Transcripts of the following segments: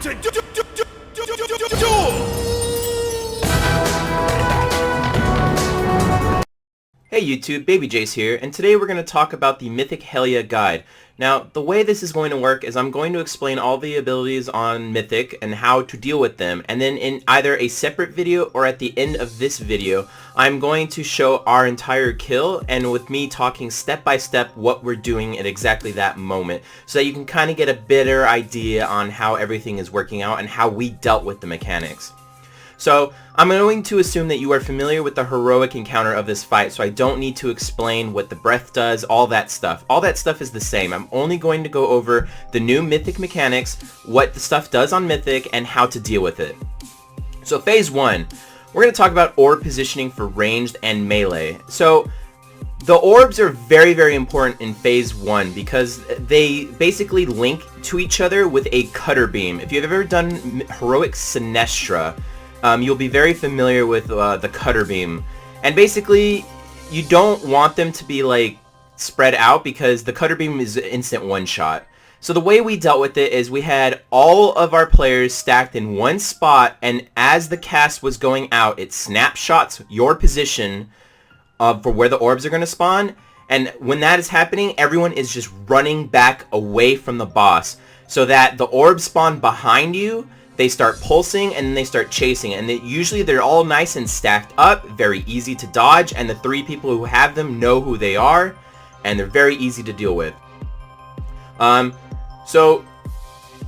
to duel! Hey YouTube, Babyjace here, and today we're going to talk about the Mythic Helya guide. Now, the way this is going to work is I'm going to explain all the abilities on Mythic and how to deal with them, and then in either a separate video or at the end of this video, I'm going to show our entire kill, and with me talking step by step what we're doing at exactly that moment, so that you can kind of get a better idea on how everything is working out and how we dealt with the mechanics. So, I'm going to assume that you are familiar with the heroic encounter of this fight, so I don't need to explain what the breath does, all that stuff. All that stuff is the same. I'm only going to go over the new Mythic mechanics, what the stuff does on Mythic, and how to deal with it. So Phase 1, we're going to talk about orb positioning for ranged and melee. So, the orbs are very, very important in Phase 1 because they basically link to each other with a cutter beam. If you've ever done Heroic Sinestra, you'll be very familiar with the cutter beam, and basically you don't want them to be like spread out because the cutter beam is an instant one shot. So the way we dealt with it is we had all of our players stacked in one spot, and as the cast was going out, it snapshots your position for where the orbs are going to spawn, and when that is happening, everyone is just running back away from the boss so that the orbs spawn behind you. They start pulsing and then they start chasing, and usually they're all nice and stacked up, very easy to dodge, and the three people who have them know who they are, and they're very easy to deal with. So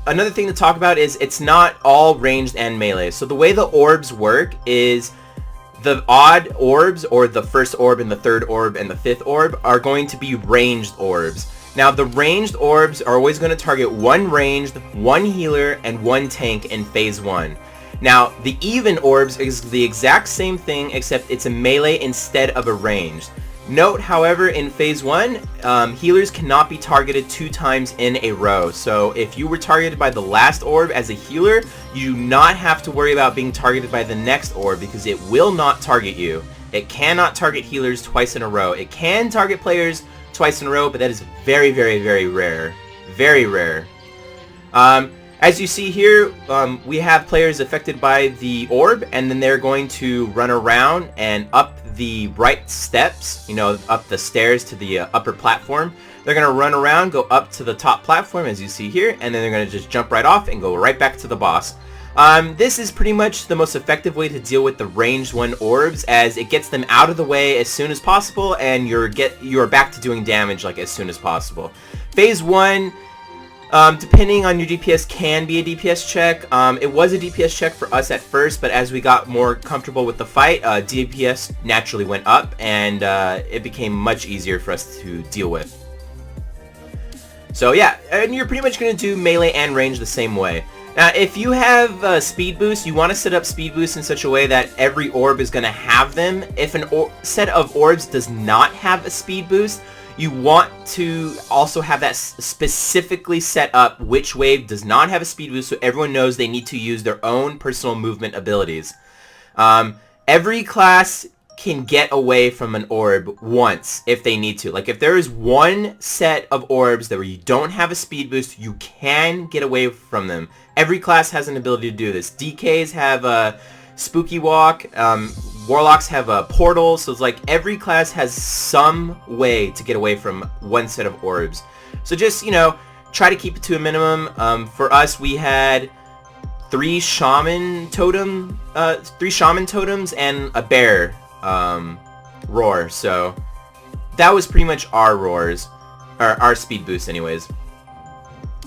another thing to talk about is it's not all ranged and melee. So the way the orbs work is the odd orbs, or the first orb and the third orb and the fifth orb, are going to be ranged orbs. Now, the ranged orbs are always going to target one ranged, one healer, and one tank in Phase 1. Now, the even orbs is the exact same thing, except it's a melee instead of a ranged. Note, however, in Phase 1, healers cannot be targeted 2 times in a row. So, if you were targeted by the last orb as a healer, you do not have to worry about being targeted by the next orb, because it will not target you. It cannot target healers twice in a row. It can target players twice in a row, but that is very, very, very rare. Very rare. As you see here, we have players affected by the orb, and then they're going to run around and up the right steps, up the stairs to the upper platform. They're going to run around, go up to the top platform, as you see here, and then they're going to just jump right off and go right back to the boss. This is pretty much the most effective way to deal with the ranged 1 orbs, as it gets them out of the way as soon as possible, and you're back to doing damage like as soon as possible. Phase 1, depending on your DPS, can be a DPS check. It was a DPS check for us at first, but as we got more comfortable with the fight, DPS naturally went up, and it became much easier for us to deal with. So yeah, and you're pretty much going to do melee and range the same way. Now, if you have speed boost, you want to set up speed boost in such a way that every orb is going to have them. If an set of orbs does not have a speed boost, you want to also have that specifically set up which wave does not have a speed boost, so everyone knows they need to use their own personal movement abilities. Every class can get away from an orb once if they need to. Like, if there is one set of orbs that where you don't have a speed boost, you can get away from them. Every class has an ability to do this. DKs have a spooky walk, warlocks have a portal, so it's like every class has some way to get away from one set of orbs. So just, try to keep it to a minimum. For us, we had 3 shaman totems and a bear roar, so that was pretty much our roars, or our speed boost anyways.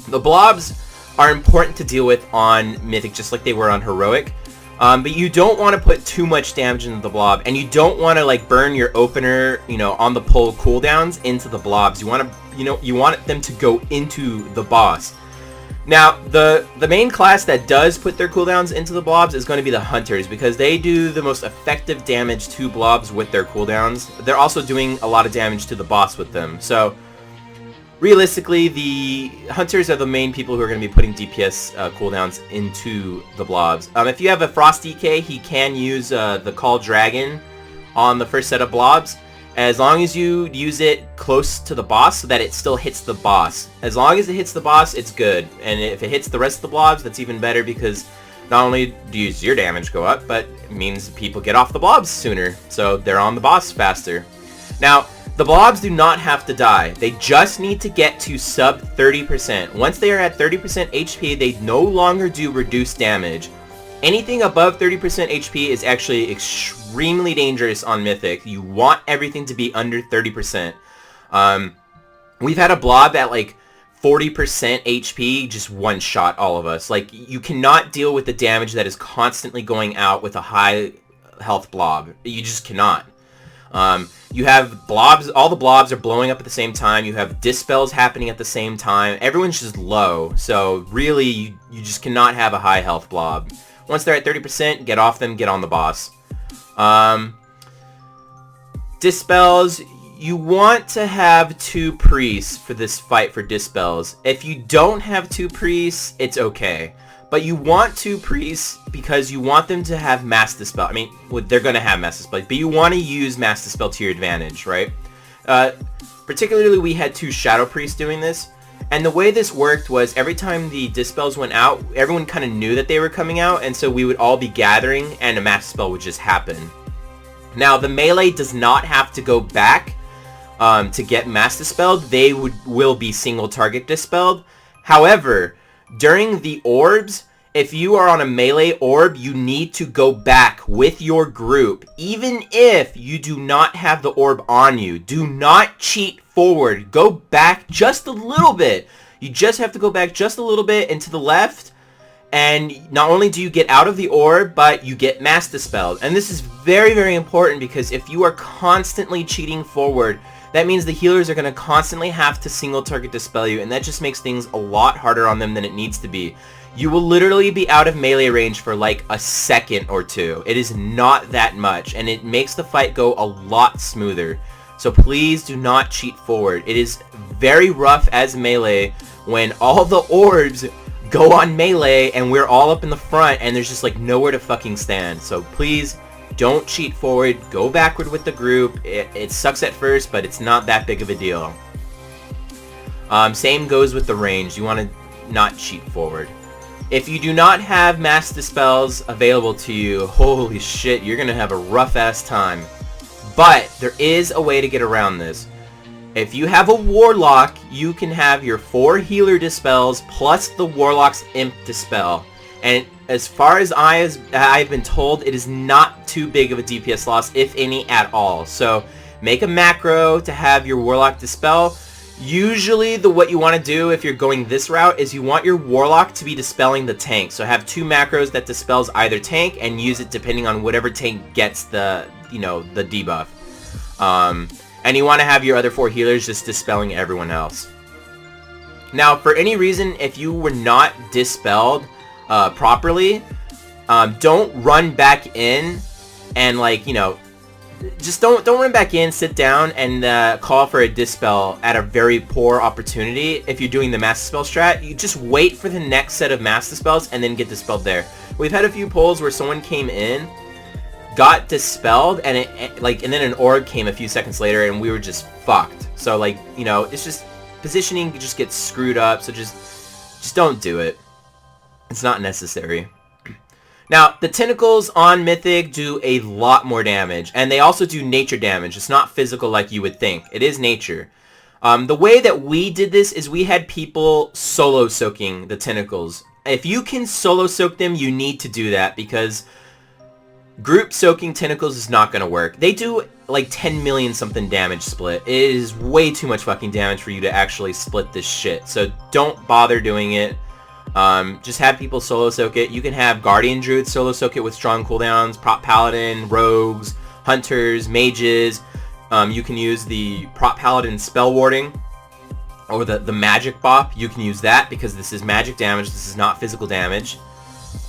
The blobs are important to deal with on Mythic just like they were on Heroic, but you don't want to put too much damage into the blob, and you don't want to like burn your opener, on the pull cooldowns into the blobs. You want to, you want them to go into the boss. Now, the main class that does put their cooldowns into the blobs is going to be the Hunters, because they do the most effective damage to blobs with their cooldowns. They're also doing a lot of damage to the boss with them. So, realistically, the Hunters are the main people who are going to be putting DPS cooldowns into the blobs. If you have a Frost DK, he can use the Call Dragon on the first set of blobs. as long as you use it close to the boss so that it still hits the boss. As long as it hits the boss, it's good. And if it hits the rest of the blobs, that's even better, because not only do your damage go up, but it means people get off the blobs sooner, so they're on the boss faster. Now, the blobs do not have to die. They just need to get to sub 30%. Once they are at 30% HP, they no longer do reduced damage. Anything above 30% HP is actually extremely dangerous on Mythic. You want everything to be under 30%. We've had a blob at like 40% HP just one-shot all of us. Like, you cannot deal with the damage that is constantly going out with a high health blob. You just cannot. You have blobs, all the blobs are blowing up at the same time. You have dispels happening at the same time. Everyone's just low, so really you just cannot have a high health blob. Once they're at 30%, get off them, get on the boss. Dispels, you want to have 2 priests for this fight for dispels. If you don't have 2 priests, it's okay. But you want 2 priests because you want them to have mass dispel. I mean, well, they're going to have mass dispel, but you want to use mass dispel to your advantage, right? Particularly, we had 2 shadow priests doing this. And the way this worked was every time the dispels went out, everyone kind of knew that they were coming out, and so we would all be gathering and a mass dispel would just happen. Now, the melee does not have to go back to get mass dispelled. They will be single target dispelled. However, during the orbs, if you are on a melee orb, you need to go back with your group, even if you do not have the orb on you. Do not cheat forward. Go back just a little bit. You just have to go back just a little bit and to the left, and not only do you get out of the orb, but you get mass dispelled. And this is very, very important, because if you are constantly cheating forward, that means the healers are going to constantly have to single target dispel you, and that just makes things a lot harder on them than it needs to be. You will literally be out of melee range for like a second or 2. It is not that much, and it makes the fight go a lot smoother. So please do not cheat forward. It is very rough as melee when all the orbs go on melee and we're all up in the front and there's just like nowhere to fucking stand. So please don't cheat forward. Go backward with the group. It sucks at first, but it's not that big of a deal. Same goes with the range. You want to not cheat forward. If you do not have mass dispels available to you, holy shit, you're going to have a rough ass time. But there is a way to get around this. If you have a Warlock, you can have your 4 healer dispels plus the Warlock's imp dispel. And as far as I've been told, it is not too big of a DPS loss, if any at all. So make a macro to have your Warlock dispel. Usually what you want to do if you're going this route is you want your Warlock to be dispelling the tank. So have 2 macros that dispels either tank and use it depending on whatever tank gets the, the debuff. And you want to have your other 4 healers just dispelling everyone else. Now, for any reason, if you were not dispelled properly, don't run back in and just don't run back in, sit down, and call for a dispel at a very poor opportunity. If you're doing the mass dispel strat, you just wait for the next set of mass dispels and then get dispelled there. We've had a few polls where someone came in, got dispelled, and and then an orb came a few seconds later, and we were just fucked. So it's just positioning just gets screwed up. So just don't do it. It's not necessary. Now, the tentacles on Mythic do a lot more damage, and they also do nature damage. It's not physical like you would think. It is nature. The way that we did this is we had people solo soaking the tentacles. If you can solo soak them, you need to do that, because group soaking tentacles is not going to work. They do like 10 million something damage split. It is way too much fucking damage for you to actually split this shit. So don't bother doing it. Just have people solo soak it. You can have Guardian Druids solo soak it with strong cooldowns, Prop Paladin, Rogues, Hunters, Mages. You can use the Prop Paladin Spell Warding, or the Magic Bop. You can use that because this is magic damage, this is not physical damage.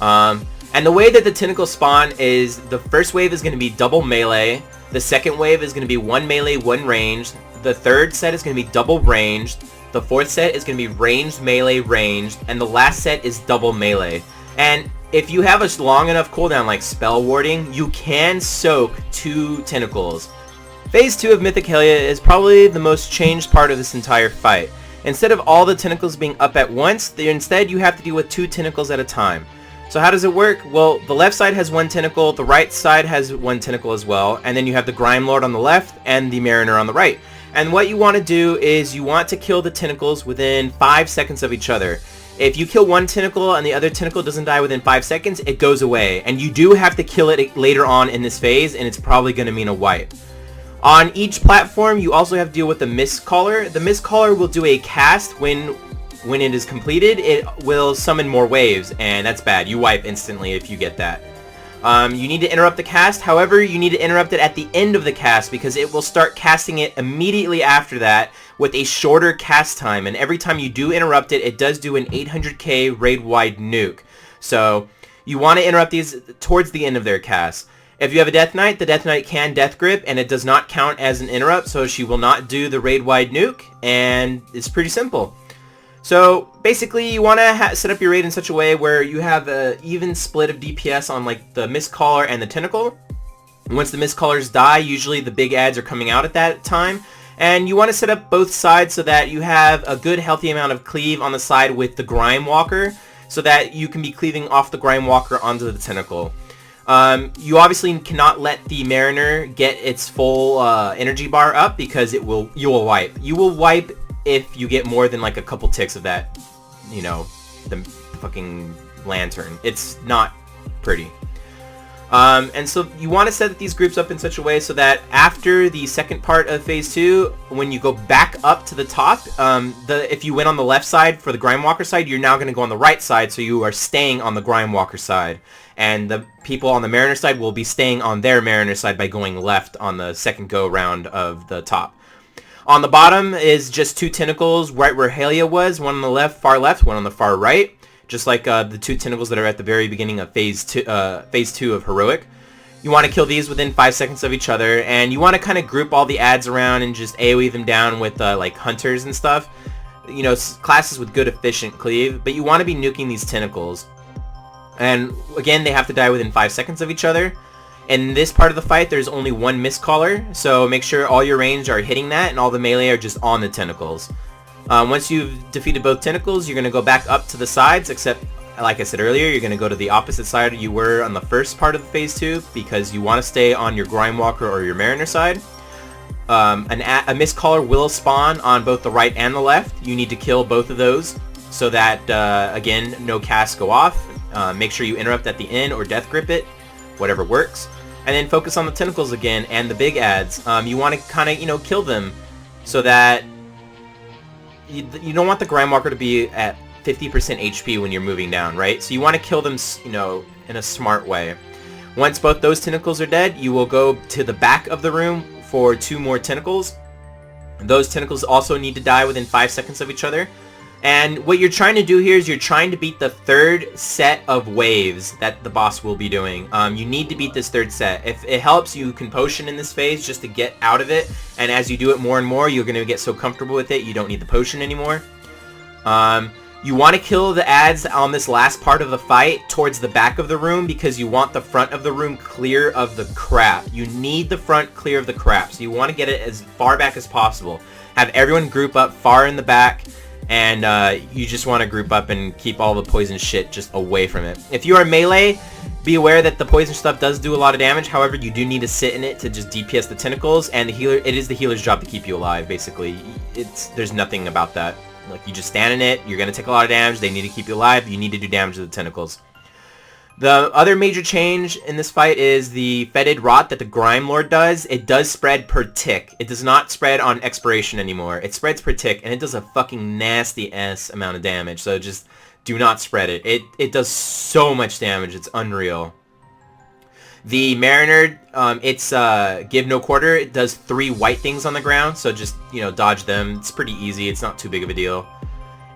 And the way that the tentacles spawn is the first wave is going to be double melee, the second wave is going to be 1 melee, 1 ranged, the third set is going to be double ranged, the fourth set is going to be ranged, melee, ranged, and the last set is double melee. And if you have a long enough cooldown like Spell Warding, you can soak 2 tentacles. Phase 2 of Mythic Helya is probably the most changed part of this entire fight. Instead of all the tentacles being up at once, instead you have to deal with 2 tentacles at a time. So how does it work? Well, the left side has 1 tentacle, the right side has 1 tentacle as well, and then you have the Grime Lord on the left and the Mariner on the right. And what you want to do is you want to kill the tentacles within 5 seconds of each other. If you kill one tentacle and the other tentacle doesn't die within 5 seconds, it goes away. And you do have to kill it later on in this phase, and it's probably going to mean a wipe. On each platform, you also have to deal with the Mist Caller. The Mist Caller will do a cast when it is completed. It will summon more waves, and that's bad. You wipe instantly if you get that. You need to interrupt the cast. However, you need to interrupt it at the end of the cast because it will start casting it immediately after that with a shorter cast time. And every time you do interrupt it, it does do an 800k raid-wide nuke. So you want to interrupt these towards the end of their cast. If you have a Death Knight, the Death Knight can Death Grip, and it does not count as an interrupt, so she will not do the raid-wide nuke, and it's pretty simple. So basically, you want to set up your raid in such a way where you have an even split of DPS on like the Mist Caller and the Tentacle. And once the Mist Callers die, usually the big adds are coming out at that time. And you want to set up both sides so that you have a good healthy amount of cleave on the side with the Grime Walker, so that you can be cleaving off the Grime Walker onto the Tentacle. You obviously cannot let the Mariner get its full energy bar up because you will wipe. You will wipe if you get more than like a couple ticks of that, you know, the fucking lantern. It's not pretty. And so you want to set these groups up in such a way so that after the second part of phase 2, when you go back up to the top, if you went on the left side for the Grime Walker side, you're now going to go on the right side, so you are staying on the Grime Walker side. And the people on the Mariner side will be staying on their Mariner side by going left on the second go round of the top. On the bottom is just 2 tentacles right where Helya was, one on the far left, one on the far right. Just like the 2 tentacles that are at the very beginning of phase 2 of Heroic. You want to kill these within 5 seconds of each other, and you want to kind of group all the adds around and just AoE them down with like hunters and stuff. You know, classes with good efficient cleave, but you want to be nuking these tentacles. And again, they have to die within 5 seconds of each other. In this part of the fight, there's only 1 Mist Caller, so make sure all your range are hitting that and all the melee are just on the tentacles. Once you've defeated both tentacles, you're going to go back up to the sides, except, like I said earlier, you're going to go to the opposite side you were on the first part of the phase 2, because you want to stay on your Grime Walker or your Mariner side. A Mist Caller will spawn on both the right and the left. You need to kill both of those so that, again, no casts go off. Make sure you interrupt at the end or Death Grip it, whatever works. And then focus on the tentacles again and the big adds. You want to kind of, you know, kill them so that you don't want the Grime Walker to be at 50% HP when you're moving down, right? So you want to kill them, you know, in a smart way. Once both those tentacles are dead, you will go to the back of the room for 2 more tentacles. Those tentacles also need to die within 5 seconds of each other. And what you're trying to do here is you're trying to beat the 3rd set of waves that the boss will be doing. You need to beat this 3rd set. If it helps, you can potion in this phase just to get out of it. And as you do it more and more, you're going to get so comfortable with it, you don't need the potion anymore. You want to kill the adds on this last part of the fight towards the back of the room because you want the front of the room clear of the crap. You need the front clear of the crap. So you want to get it as far back as possible. Have everyone group up far in the back. And you just want to group up and keep all the poison shit just away from it. If you are melee, be aware that the poison stuff does do a lot of damage. However, you do need to sit in it to just DPS the tentacles, and the healer. It is the healer's job to keep you alive. Basically, there's nothing about that. Like, you just stand in it. You're gonna take a lot of damage. They need to keep you alive. You need to do damage to the tentacles. The other major change in this fight is the Fetid Rot that the Grime Lord does. It does spread per tick. It does not spread on expiration anymore. It spreads per tick, and it does a fucking nasty-ass amount of damage. So just do not spread it. It does so much damage. It's unreal. The Mariner, it's Give No Quarter. It does 3 white things on the ground, so just, you know, dodge them. It's pretty easy. It's not too big of a deal.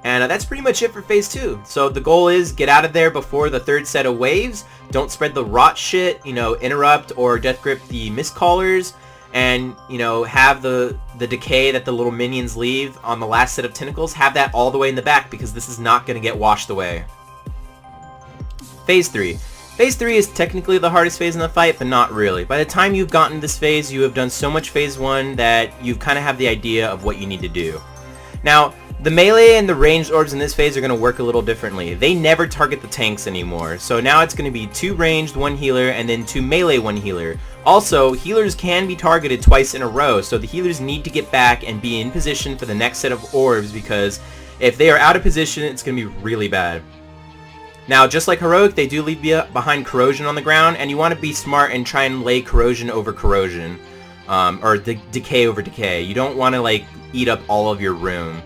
And that's pretty much it for phase 2. So the goal is get out of there before the 3rd set of waves. Don't spread the rot shit, you know, interrupt or Death Grip the Mist Callers, and, you know, have the decay that the little minions leave on the last set of tentacles. Have that all the way in the back because this is not going to get washed away. Phase 3. Phase 3 is technically the hardest phase in the fight, but not really. By the time you've gotten this phase, you have done so much Phase 1 that you kind of have the idea of what you need to do. Now, the melee and the ranged orbs in this phase are going to work a little differently. They never target the tanks anymore, so now it's going to be 2 ranged, 1 healer, and then 2 melee, 1 healer. Also, healers can be targeted twice in a row, so the healers need to get back and be in position for the next set of orbs, because if they are out of position, it's going to be really bad. Now, just like Heroic, they do leave behind corrosion on the ground, and you want to be smart and try and lay corrosion over corrosion, or decay over decay. You don't want to like eat up all of your room.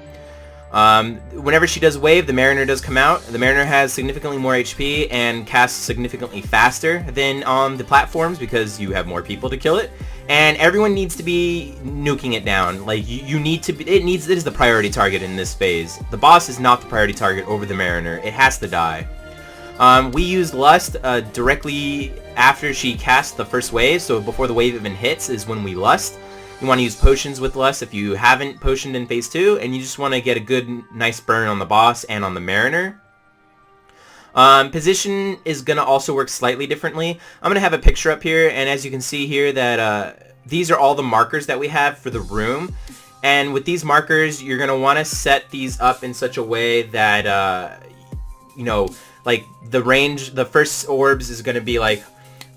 Whenever she does wave, the Mariner does come out. The Mariner has significantly more HP and casts significantly faster than on the platforms because you have more people to kill it. And everyone needs to be nuking it down. Like, you need to be, it is the priority target in this phase. The boss is not the priority target over the Mariner. It has to die. We used Lust directly after she casts the first wave, so before the wave even hits is when we Lust. You want to use potions with Lust if you haven't potioned in Phase 2, and you just want to get a good, nice burn on the boss and on the Mariner. Position is going to also work slightly differently. I'm going to have a picture up here, and as you can see here that these are all the markers that we have for the room. And with these markers, you're going to want to set these up in such a way that, you know, like the range, the first orbs is going to be like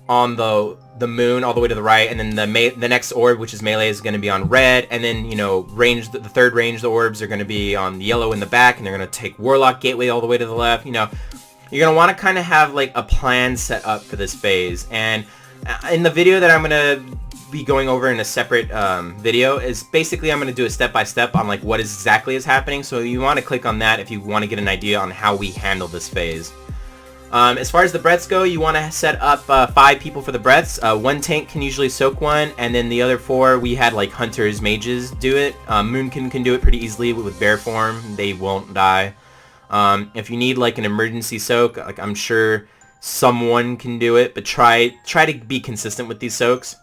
on the moon all the way to the right, and then the next orb, which is melee, is going to be on red, and then, you know, the third ranged orbs are going to be on yellow in the back, and they're going to take Warlock Gateway all the way to the left. You know, you're going to want to kind of have like a plan set up for this phase. And in the video that I'm going to be going over in a separate video is basically I'm going to do a step-by-step on like what exactly is happening, so you want to click on that if you want to get an idea on how we handle this phase. As far as the breaths go, you want to set up 5 people for the breaths. 1 tank can usually soak 1, and then the other 4, we had like hunters, mages do it. Moonkin can do it pretty easily with bear form. They won't die. If you need like an emergency soak, like I'm sure someone can do it, but try to be consistent with these soaks.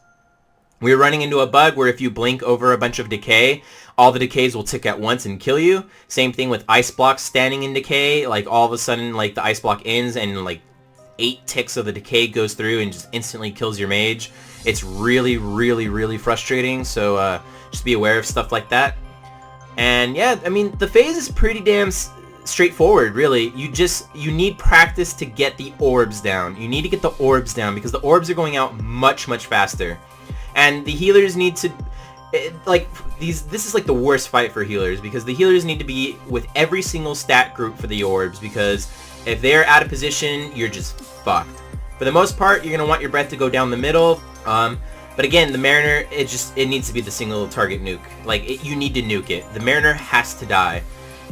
We're running into a bug where if you blink over a bunch of decay, all the decays will tick at once and kill you. Same thing with ice blocks standing in decay. Like all of a sudden, like the ice block ends and like 8 ticks of the decay goes through and just instantly kills your mage. It's really, really, really frustrating. So just be aware of stuff like that. And yeah, I mean, the phase is pretty damn straightforward, really. You need practice to get the orbs down. You need to get the orbs down because the orbs are going out much, much faster. And the healers need to, this is like the worst fight for healers because the healers need to be with every single stat group for the orbs, because if they're out of position, you're just fucked. For the most part, you're going to want your breath to go down the middle. But again, the Mariner, it needs to be the single target nuke. Like, you need to nuke it. The Mariner has to die.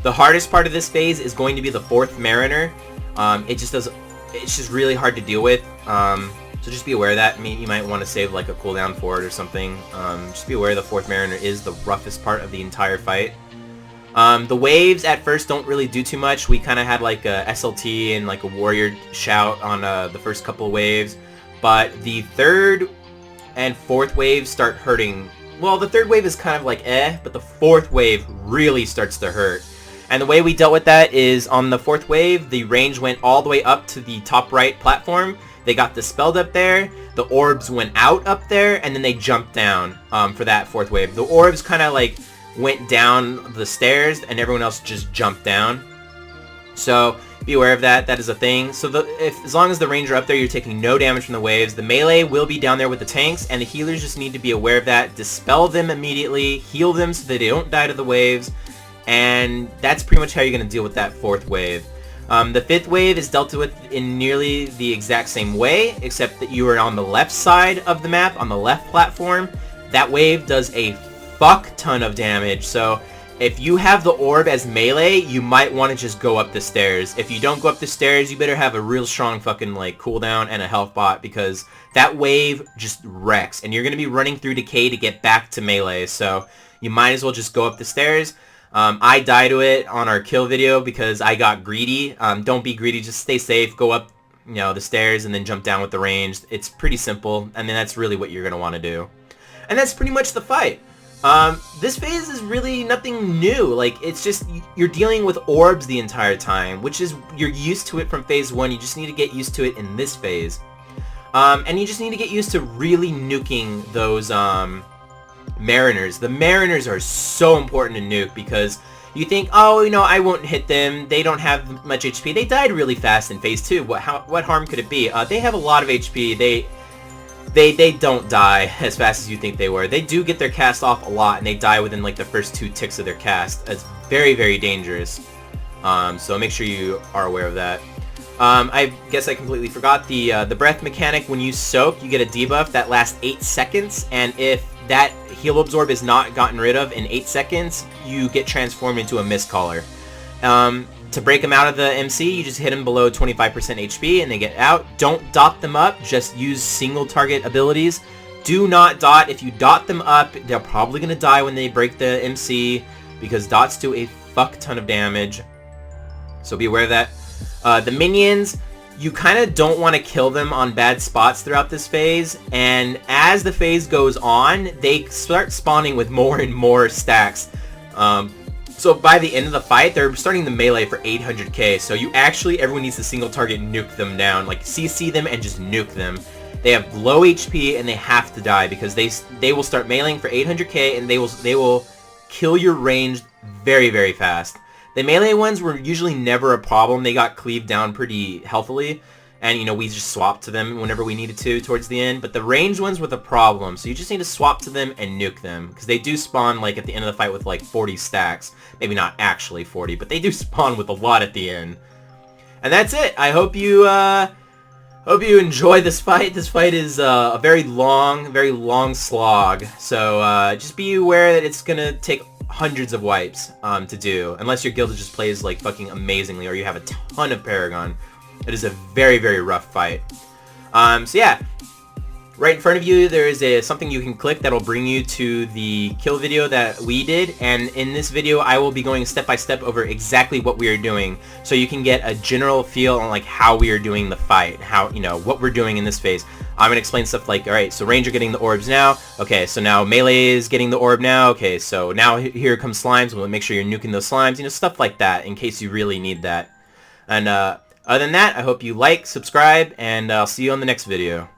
The hardest part of this phase is going to be the 4th Mariner. It's just really hard to deal with. So just be aware of that. I mean, you might want to save like a cooldown for it or something. Just be aware the 4th Mariner is the roughest part of the entire fight. The waves at first don't really do too much. We kind of had like a SLT and like a warrior shout on the first couple of waves. But the 3rd and 4th waves start hurting. Well, the 3rd wave is kind of like but the 4th wave really starts to hurt. And the way we dealt with that is on the 4th wave, the range went all the way up to the top right platform. They got dispelled up there, the orbs went out up there, and then they jumped down for that 4th wave. The orbs kind of like went down the stairs, and everyone else just jumped down. So be aware of that. That is a thing. So as long as the ranger up there, you're taking no damage from the waves. The melee will be down there with the tanks, and the healers just need to be aware of that. Dispel them immediately, heal them so that they don't die to the waves, and that's pretty much how you're going to deal with that 4th wave. The 5th wave is dealt with in nearly the exact same way, except that you are on the left side of the map, on the left platform. That wave does a fuck ton of damage, so if you have the orb as melee, you might want to just go up the stairs. If you don't go up the stairs, you better have a real strong fucking like cooldown and a health bot, because that wave just wrecks, and you're going to be running through decay to get back to melee, so you might as well just go up the stairs. I died to it on our kill video because I got greedy. Don't be greedy, just stay safe, go up, you know, the stairs and then jump down with the range. It's pretty simple, and then that's really what you're going to want to do. And that's pretty much the fight. This phase is really nothing new. Like, it's just, you're dealing with orbs the entire time, which is, you're used to it from phase 1. You just need to get used to it in this phase. And you just need to get used to really nuking those, Mariners. The Mariners are so important to nuke because you think, oh, you know, I won't hit them. They don't have much HP. They died really fast in phase 2. What harm could it be? They have a lot of HP. They don't die as fast as you think they were. They do get their cast off a lot, and they die within like the first 2 ticks of their cast. That's very, very dangerous. So make sure you are aware of that. I guess I completely forgot the breath mechanic. When you soak, you get a debuff that lasts 8 seconds, and if that heal absorb is not gotten rid of in 8 seconds, you get transformed into a mist caller. To break them out of the MC, you just hit them below 25% HP and they get out. Don't dot them up, just use single target abilities. Do not dot. If you dot them up, they're probably going to die when they break the MC because dots do a fuck ton of damage. So be aware of that. The minions, you kind of don't want to kill them on bad spots throughout this phase, and as the phase goes on, they start spawning with more and more stacks. So by the end of the fight, they're starting the melee for 800k, so everyone needs to single target nuke them down, like CC them and just nuke them. They have low HP and they have to die because they will start meleeing for 800k and they will kill your range very, very fast. The melee ones were usually never a problem. They got cleaved down pretty healthily, and, you know, we just swapped to them whenever we needed to towards the end. But the ranged ones were the problem, so you just need to swap to them and nuke them, because they do spawn, like, at the end of the fight with, like, 40 stacks. Maybe not actually 40, but they do spawn with a lot at the end. And that's it. I hope you enjoy this fight. This fight is a very long slog. So just be aware that it's gonna take hundreds of wipes to do, unless your guild just plays like fucking amazingly or you have a ton of Paragon. It is a very, very rough fight. So yeah, right in front of you there is something you can click that'll bring you to the kill video that we did, and in this video I will be going step by step over exactly what we are doing, so you can get a general feel on like how we are doing the fight, how, you know, what we're doing in this phase. I'm gonna explain stuff like, alright, so Ranger getting the orbs now, okay, so now Melee is getting the orb now, okay, so now here comes Slimes, we'll make sure you're nuking those Slimes, you know, stuff like that, in case you really need that. And other than that, I hope you like, subscribe, and I'll see you on the next video.